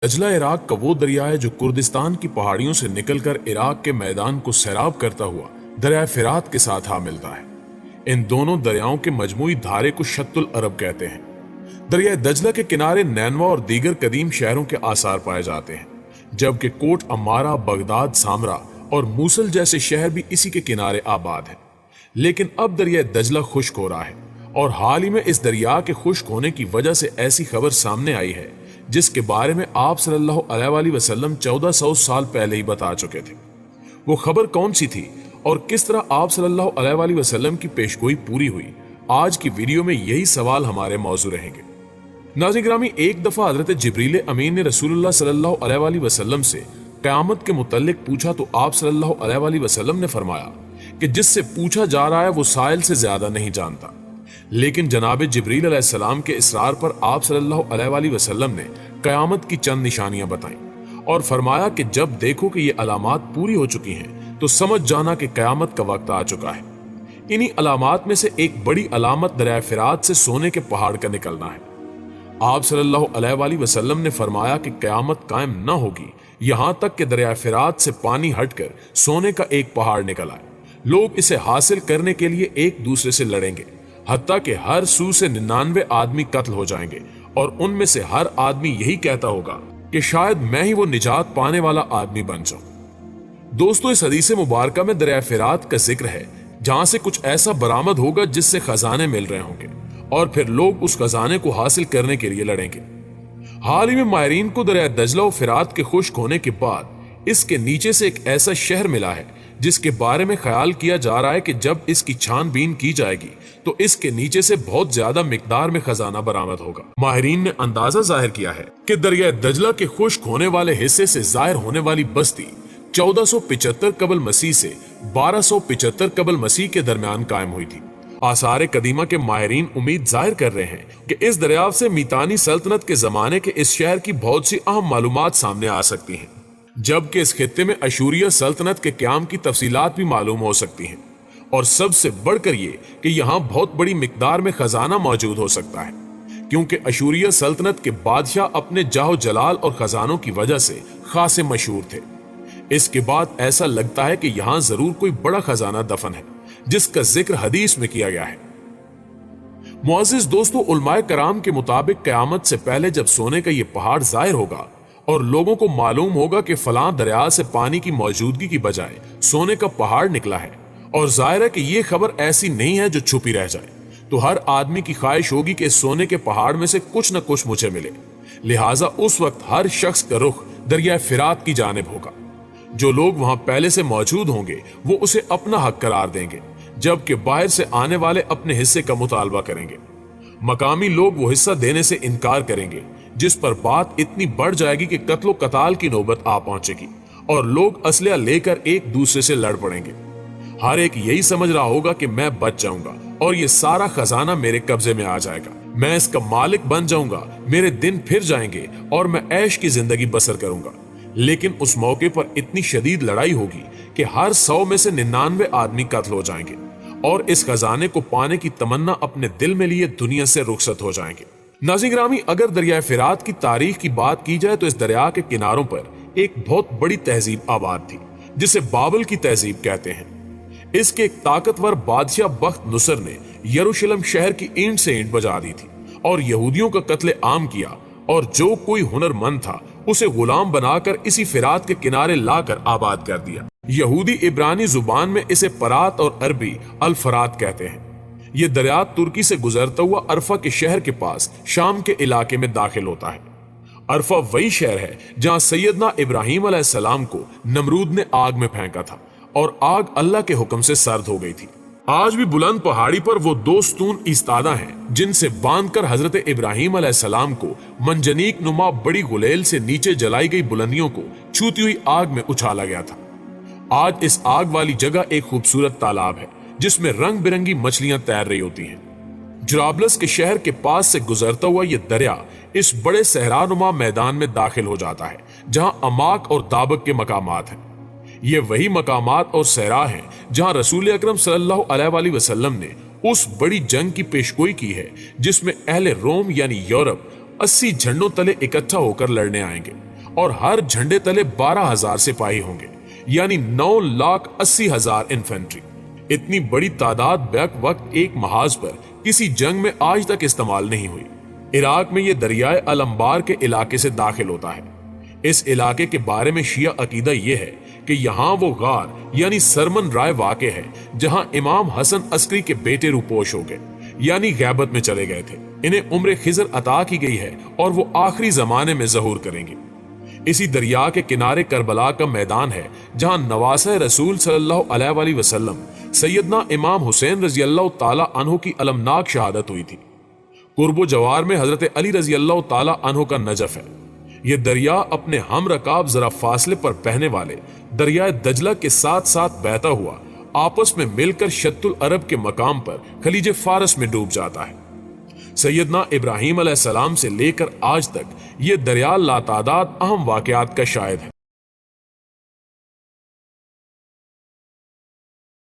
दजला Iraq का वो दरिया है जो कुर्दिस्तान की पहाड़ियों से निकलकर इराक के मैदान को सैराब करता हुआ दरिया फिरात के साथ आ मिलता है। इन दोनों दरियाओं के मजमूई धारे को शत्तुल अरब कहते हैं। दरिया दजला के किनारे नैनवा और दीगर कदीम शहरों के आसार पाए जाते हैं, जबकि कोट अम्मारा, बगदाद, सामरा और मूसल जैसे शहर भी इसी के किनारे आबाद हैं। लेकिन अब दरिया दजला खुश्क हो रहा है और हाल ही में इस दरिया के खुश्क होने की वजह से ऐसी खबर सामने आई है जिसके बारे में आप सल्लल्लाहु अलैहि वसल्लम 1400 साल पहले ही बता चुके थे। वो खबर कौन सी थी और किस तरह आप सल्लल्लाहु अलैहि वसल्लम की पेशगोई पूरी हुई, आज की वीडियो में यही सवाल हमारे मौजू रहेंगे। नाज़रीन गिरामी, एक दफा हजरत जिब्रील अमीन ने रसूलुल्लाह सल्लल्लाहु अलैहि वसल्लम से क़यामत के मुतल्लिक पूछा तो आप सल्लल्लाहु अलैहि वसल्लम ने फरमाया कि जिससे पूछा जा रहा है वो साइल से ज्यादा नहीं जानता। लेकिन जनाब जिब्रील अलैहिस्सलाम के इसरार पर आप सल्लल्लाहु अलैहि वसल्लम ने क़यामत की चंद निशानियां बताई और फरमाया कि जब देखो कि ये अलामात पूरी हो चुकी हैं तो समझ जाना कि क़यामत का वक्त आ चुका है। इन्हीं अलामात में से एक बड़ी अलामत दरिया फिरात से सोने के पहाड़ का निकलना है। आप सल्लल्लाहु अलैहि वसल्लम ने फरमाया कि क़यामत कायम न होगी यहां तक कि दरिया फिरात से पानी हटकर सोने का एक पहाड़ निकल आए। लोग इसे हासिल करने के लिए एक दूसरे से लड़ेंगे, हत्ता कि हर सू से 99 आदमी कत्ल हो जाएंगे और उनमें से हर आदमी यही कहता होगा कि शायद मैं ही वो निजात पाने वाला आदमी बन जाऊं। दोस्तों, इस हदीस मुबारका में दरिया फिरात का जिक्र है जहां से कुछ ऐसा बरामद होगा जिससे खजाने मिल रहे होंगे और फिर लोग उस खजाने को हासिल करने के लिए लड़ेंगे। हाल ही में माहिरीन को दरिया दजला और फिरात के खुश्क होने के बाद इसके नीचे से एक ऐसा शहर मिला है जिसके बारे में ख्याल किया जा रहा है कि जब इसकी छानबीन की जाएगी तो इसके नीचे से बहुत ज्यादा मिकदार में खजाना बरामद होगा। माहिरीन ने अंदाजा जाहिर किया है कि दरिया दजला के खुश्क होने वाले हिस्से से जाहिर होने वाली बस्ती 1475 कबल मसीह से 1275 कबल मसीह के दरमियान कायम हुई थी। आसार कदीमा के माहिरीन उम्मीद जाहिर कर रहे हैं कि इस दरिया से मीतानी सल्तनत के जमाने के इस शहर की बहुत सी अहम मालूमात सामने आ सकती हैं, जबकि इस खित्ते में अशूरिया सल्तनत के क़याम की तफसीलात भी मालूम हो सकती हैं। और सबसे बढ़कर ये कि यहाँ बहुत बड़ी मिकदार में खजाना मौजूद हो सकता है, क्योंकि अशूरिया सल्तनत के बादशाह अपने जाहो जलाल और खजानों की वजह से खासे मशहूर थे। इसके बाद ऐसा लगता है कि यहाँ जरूर कोई बड़ा खजाना दफन है जिसका जिक्र हदीस में किया गया है। मुअज़्ज़िज़ दोस्तों, उलमाए कराम के मुताबिक क़यामत से पहले जब सोने का ये पहाड़ जाहिर होगा और लोगों को मालूम होगा कि फलां दरिया से पानी की मौजूदगी की बजाय सोने का पहाड़ निकला है और जाहिर है कि ये खबर ऐसी नहीं है जो छुपी रह जाए, तो हर आदमी की ख्वाहिश होगी कि सोने के पहाड़ में से कुछ न कुछ मुझे मिले। लिहाजा उस वक्त हर शख्स का रुख दरिया फिरात की जानिब होगा। जो लोग वहां पहले से मौजूद होंगे वो उसे अपना हक करार देंगे, जबकि बाहर से आने वाले अपने हिस्से का मुतालबा करेंगे। मकामी लोग वो हिस्सा देने से इनकार करेंगे, जिस पर बात इतनी बढ़ जाएगी कि कत्लो कताल की नौबत आ पहुंचेगी और लोग असलहा लेकर एक दूसरे से लड़ पड़ेंगे। हर एक यही समझ रहा होगा कि मैं बच जाऊंगा और ये सारा खजाना मेरे कब्जे में आ जाएगा, मैं इसका मालिक बन जाऊंगा, मेरे दिन फिर जाएंगे और मैं ऐश की जिंदगी बसर करूंगा। लेकिन उस मौके पर इतनी शदीद लड़ाई होगी कि हर 100 में से 99 आदमी कत्ल हो जाएंगे और इस खजाने को पाने की तमन्ना अपने दिल में लिए दुनिया से रुखसत हो जाएंगे। नाज़रीन गिरामी, अगर दरिया फिरात की तारीख की बात की जाए तो इस दरिया के किनारों पर एक बहुत बड़ी तहजीब आबाद थी जिसे बाबल की तहजीब कहते हैं। इसके एक ताकतवर बादशाह बख्त नुसर ने यरूशलेम शहर की ईंट से ईंट बजा दी थी और यहूदियों का कत्ले आम किया और जो कोई हुनरमंद था उसे गुलाम बनाकर इसी फिरात के किनारे लाकर आबाद कर दिया। यहूदी इब्रानी जुबान में इसे परात और अरबी अल फरात कहते हैं। यह दरिया तुर्की से गुजरता हुआ अरफा के शहर के पास शाम के इलाके में दाखिल होता है। अरफा वही शहर है जहां सैयदना इब्राहिम अलैहिस्सलाम को नमरूद ने आग में फेंका था और आग अल्लाह के हुक्म से सर्द हो गई थी। आज भी बुलंद पहाड़ी पर वो 2 स्तून इस्तादा हैं जिनसे बांधकर हजरत इब्राहिम अलैहिस्सलाम को मंजनीक नुमा बड़ी गुलेल से नीचे जलाई गई बुलंदियों को छूती हुई आग में उछाला गया था। आज इस आग वाली जगह एक खूबसूरत तालाब है जिसमें रंग बिरंगी मछलियां तैर रही होती हैं। जराबलस के शहर के पास से गुजरता हुआ यह दरिया इस बड़े सहरानुमा मैदान में दाखिल हो जाता है जहां अमाक और दाबक के मकामात हैं। ये वही मकामात और सहरा हैं जहां रसूल अकरम सल्लल्लाहु अलैहि वसल्लम ने उस बड़ी जंग की पेशगोई की है जिसमें अहले रोम यानी यूरोप 80 झंडों तले इकट्ठा होकर लड़ने आएंगे और हर झंडे तले 12,000 सिपाही होंगे, यानी 9,80,000 इन्फेंट्री। इतनी बड़ी तादाद बैक वक्त एक महाज पर किसी जंग में आज तक इस्तेमाल नहीं हुई। इराक में यह दरियाए अलंबार के इलाके से दाखिल होता है। इस इलाके के बारे में शिया अकीदा यह है कि यहाँ वो गार यानी सरमन राय वाक़े है जहाँ इमाम हसन अस्करी के बेटे रूपोश हो गए, यानी गैबत में चले गए थे। इन्हें उम्र खिजर अता की गई है और वो आखिरी जमाने में ज़हूर करेंगे। इसी दरिया के किनारे करबला का मैदान है जहाँ नवासा रसूल सल्लल्लाहु अलैहि वसल्लम सैयदना इमाम हुसैन रजी अल्लाह ताला अन्हु की अलमनाक शहादत हुई थी। कुर्बो जवार में हजरत अली रजी अल्लाह ताला अन्हु का नजफ है। यह दरिया अपने हम रकाब जरा फासले पर बहने वाले दरियाए दजला के साथ साथ बहता हुआ आपस में मिलकर शत्तुल अरब के मकाम पर खलीज फारस में डूब जाता है। सैयदना इब्राहीम अलैहिस्सलाम से लेकर आज तक ये दरिया लातादाद अहम वाकयात का शाहिद है।